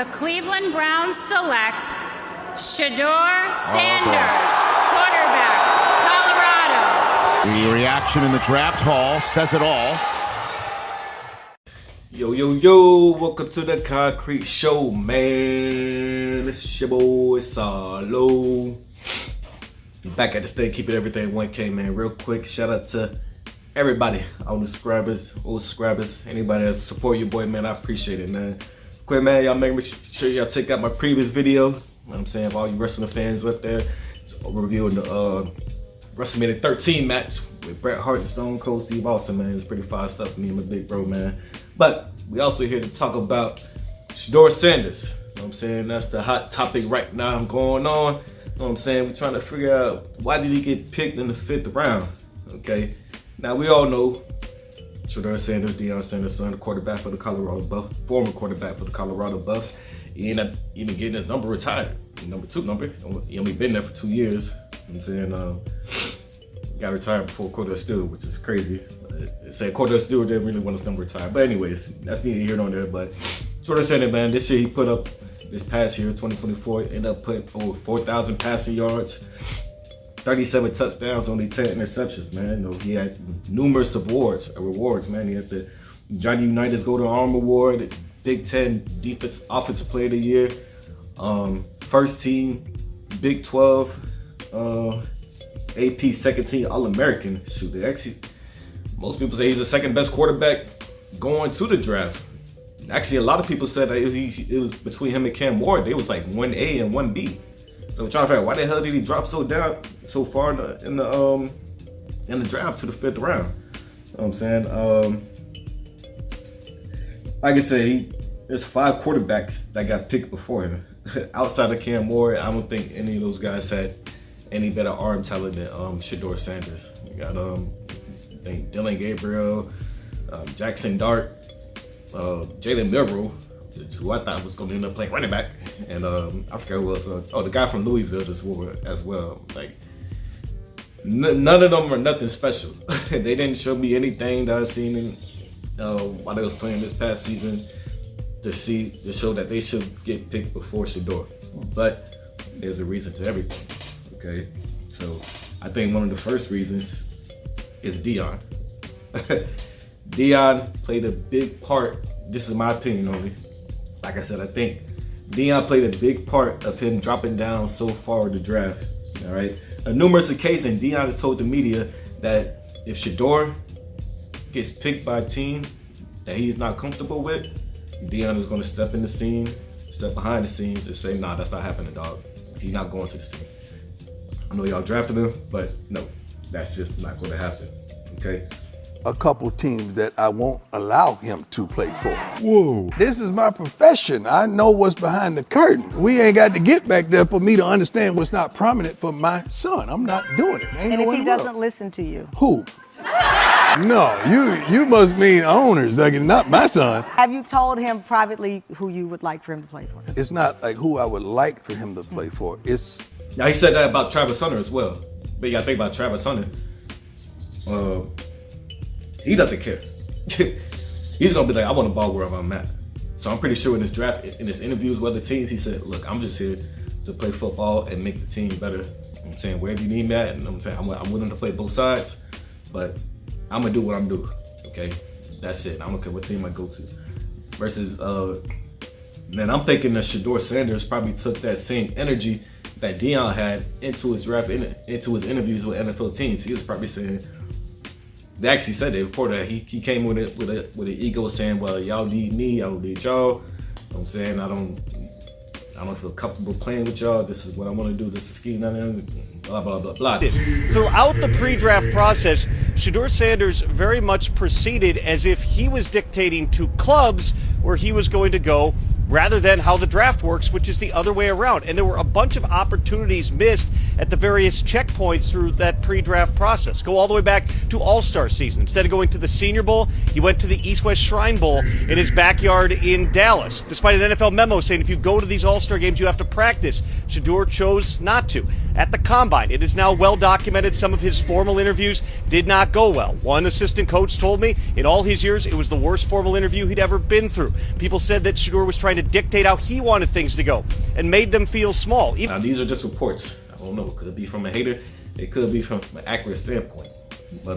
The Cleveland Browns select Shedeur Sanders, quarterback, Colorado. The reaction in the draft hall says it all. Yo, welcome to the Concrete Show, man. It's your boy Salo. Back at the state, keeping everything 1K, man. Real quick, shout out to everybody, all the subscribers, old subscribers, anybody that support your boy, man. I appreciate it, man. Quick, man, y'all make sure y'all check out my previous video. You know what I'm saying? For all you wrestling fans up there, so reviewing the WrestleMania 13 match with Bret Hart and Stone Cold Steve Austin, man. It's pretty fire stuff for me and my big bro, man. But we also here to talk about Shedeur Sanders. You know what I'm saying? That's the hot topic right now going on. You know what I'm saying? We're trying to figure out why did he get picked in the 5th round, okay? Now, we all know Shedeur Sanders, Deion Sanders' son, quarterback for the Colorado Buffs, former quarterback for the Colorado Buffs. He ended up even getting his number retired, number 2 number. He only been there for 2 years. You know what I'm saying? He got retired before Kodak Black, which is crazy. They said Kodak Black didn't really want his number retired. But anyways, that's neither here nor there. But Shedeur Sanders, man, this year he put up, this past year, 2024, ended up putting over 4,000 passing yards, 37 touchdowns, only 10 interceptions, man. You know, he had numerous rewards, man. He had the Johnny Unitas Golden Arm Award, Big Ten Offensive Player of the Year, first team, Big 12, AP second team All-American. Shoot, they actually, most people say he's the second best quarterback going to the draft. Actually, a lot of people said that it was between him and Cam Ward. They was like 1A and 1B. So we're trying to figure out why the hell did he drop so far in the draft to the 5th round. You know what I'm saying? Like I said, there's 5 quarterbacks that got picked before him. Outside of Cam Ward, I don't think any of those guys had any better arm talent than Shedeur Sanders. You got I think Dylan Gabriel, Jackson Dart, Jalen Milroe, who I thought was going to end up playing running back, and I forget who else. The guy from Louisville as well. Like none of them are nothing special. They didn't show me anything that I've seen in, while they was playing this past season to show that they should get picked before Shedeur. But there's a reason to everything. Okay, so I think one of the first reasons is Deion. Deion played a big part. This is my opinion only. Like I said, I think Deion played a big part of him dropping down so far in the draft. All right, on numerous occasions, Deion has told the media that if Shedeur gets picked by a team that he's not comfortable with, Deion is going to step behind the scenes and say, nah, that's not happening, dog. He's not going to this team. I know y'all drafted him, but no, that's just not going to happen, okay? A couple teams that I won't allow him to play for. Whoa. This is my profession. I know what's behind the curtain. We ain't got to get back there for me to understand what's not prominent for my son. I'm not doing it. And if he doesn't listen to you? Who? No, you must mean owners, like not my son. Have you told him privately who you would like for him to play for? It's not like who I would like for him to play for. It's... Now, he said that about Travis Hunter as well. But you gotta think about Travis Hunter. He doesn't care. He's gonna be like, I want to ball wherever I'm at. So I'm pretty sure in this draft, in his interviews with other teams, he said, look, I'm just here to play football and make the team better. You know what I'm saying, wherever you need me at, and I'm saying I'm willing to play both sides, but I'm gonna do what I'm doing. Okay, that's it. I don't care what team I go to. Versus, man, I'm thinking that Shedeur Sanders probably took that same energy that Deion had into his draft, into his interviews with NFL teams. He was probably saying, they actually said, they reported that he came with an ego saying, well, y'all need me, I don't need y'all. You know what I'm saying, I don't feel comfortable playing with y'all. This is what I want to do. This is scheme, blah, blah, blah, blah. Throughout the pre-draft process, Shedeur Sanders very much proceeded as if he was dictating to clubs where he was going to go, rather than how the draft works, which is the other way around. And there were a bunch of opportunities missed at the various checkpoints through that pre-draft process. Go all the way back to All-Star season. Instead of going to the Senior Bowl, he went to the East-West Shrine Bowl in his backyard in Dallas. Despite an NFL memo saying if you go to these All-Star games, you have to practice, Shedeur chose not to. at the Combine. It is now well documented some of his formal interviews did not go well. One assistant coach told me in all his years it was the worst formal interview he'd ever been through. People said that Shedeur was trying to dictate how he wanted things to go and made them feel small. Now, these are just reports. I don't know. It could be from a hater. It could be from an accurate standpoint. But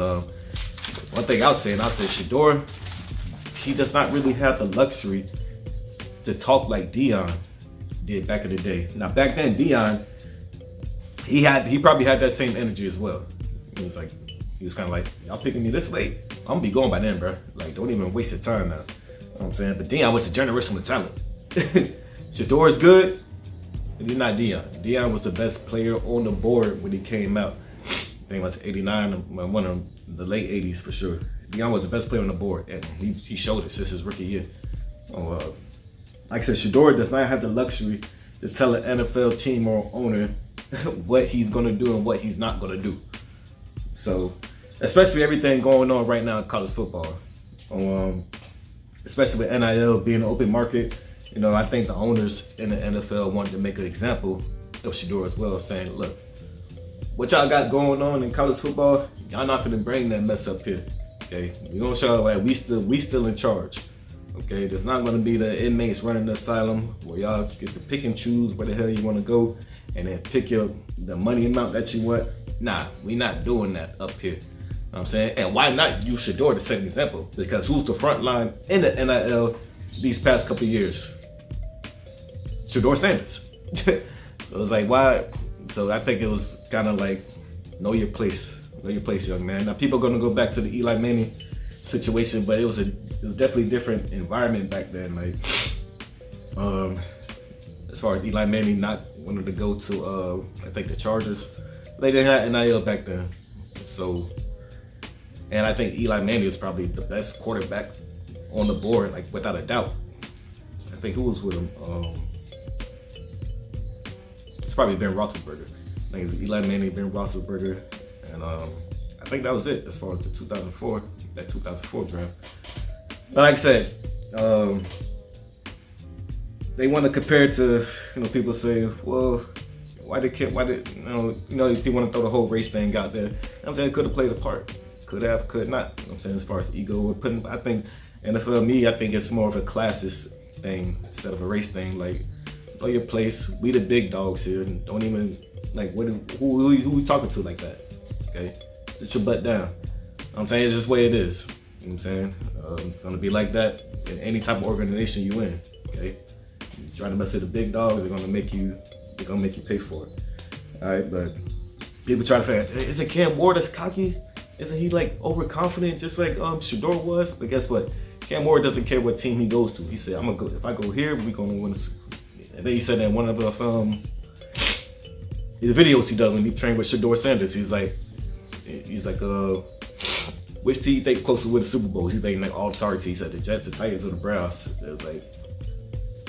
one thing I'll say Shedeur, he does not really have the luxury to talk like Dion did back in the day. Now, back then, Dion, he probably had that same energy as well. He was kind of like, y'all picking me this late? I'm gonna be going by then, bro. Like, don't even waste your time now. You know what I'm saying? But Dion was a generational talent. Shedeur is good, but he's not Dion. Dion was the best player on the board when he came out. I think it was 89, one of the late 80s for sure. Dion was the best player on the board, and he showed us this his rookie year. Like I said, Shedeur does not have the luxury to tell an NFL team or owner what he's gonna do and what he's not gonna do. So, especially everything going on right now in college football, especially with NIL being an open market, you know, I think the owners in the NFL wanted to make an example of Shedeur as well, saying, look, what y'all got going on in college football, y'all not gonna bring that mess up here. Okay, we gonna show like we still in charge. Okay, there's not gonna be the inmates running the asylum where y'all get to pick and choose where the hell you wanna go and then pick the money amount that you want. Nah, we not doing that up here. You know what I'm saying? And why not use Shedeur to set an example? Because who's the front line in the NIL these past couple years? Shedeur Sanders. So it's like, why? So I think it was kind of like, know your place, young man. Now people are gonna go back to the Eli Manning situation, but it was definitely a different environment back then. Like, as far as Eli Manning not wanting to go to, I think the Chargers, they didn't have NIL back then. So, and I think Eli Manning is probably the best quarterback on the board, like without a doubt. I think who was with him? It's probably Ben Roethlisberger. I think it was Eli Manning, Ben Roethlisberger, and I think that was it as far as the 2004 draft. But like I said, they want to compare it to, you know, people say, well, why did you know, if you want to throw the whole race thing out there, you know what I'm saying, could have played a part, could have, could not. You know what I'm saying, as far as ego, I think NFL, I think it's more of a classist thing instead of a race thing. Like, know your place. We the big dogs here, and don't even like who we talking to like that. Okay, sit your butt down. You know what I'm saying, it's just the way it is. You know what I'm saying, it's gonna be like that in any type of organization you in. Okay, you try to mess with the big dogs, they're gonna make you pay for it. All right, but people try to figure, isn't Cam Ward as cocky? Isn't he like overconfident, just like Shedeur was? But guess what? Cam Ward doesn't care what team he goes to. He said, "I'm gonna go. If I go here, we're gonna win." And then he said that one of the videos he does when he trained with Shedeur Sanders, he's like, which team you think closest to win the Super Bowl? He's thinking like all sorry teams. He said the Jets, the Titans, or the Browns. It was like,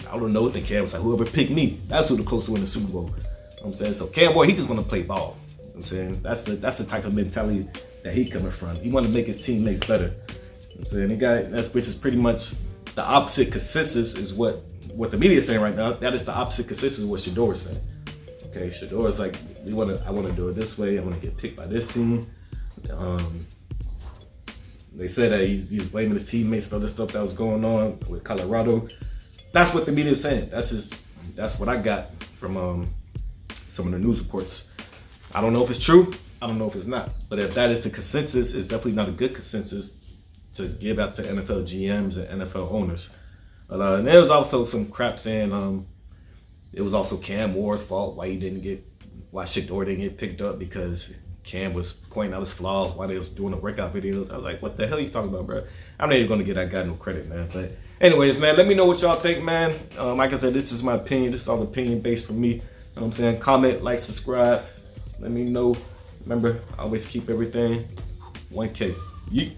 I don't know what the Cam was like. Whoever picked me, that's who the closest to win the Super Bowl. You know what I'm saying, so Cam Ward, he just want to play ball. You know what I'm saying, that's the type of mentality that he coming from. He want to make his teammates better. You know what I'm saying, which is pretty much the opposite consensus is what the media is saying right now. That is the opposite consensus of what Shedeur is saying. Okay, Shedeur is like, I want to do it this way. I want to get picked by this team. They said that he's blaming his teammates for the stuff that was going on with Colorado. That's what the media is saying. That's what I got from some of the news reports. I don't know if it's true. I don't know if it's not. But if that is the consensus, it's definitely not a good consensus to give out to NFL GMs and NFL owners. And there was also some crap saying it was also Cam Ward's fault why Shedeur didn't get picked up, because Cam was pointing out his flaws while they was doing the workout videos. I was like, what the hell are you talking about, bro? I'm not even gonna give that guy no credit, man. But anyways, man, let me know what y'all think, man. Like I said, this is my opinion. This is all opinion based from me. You know what I'm saying? Comment, like, subscribe. Let me know. Remember, always keep everything 1K. Yeet.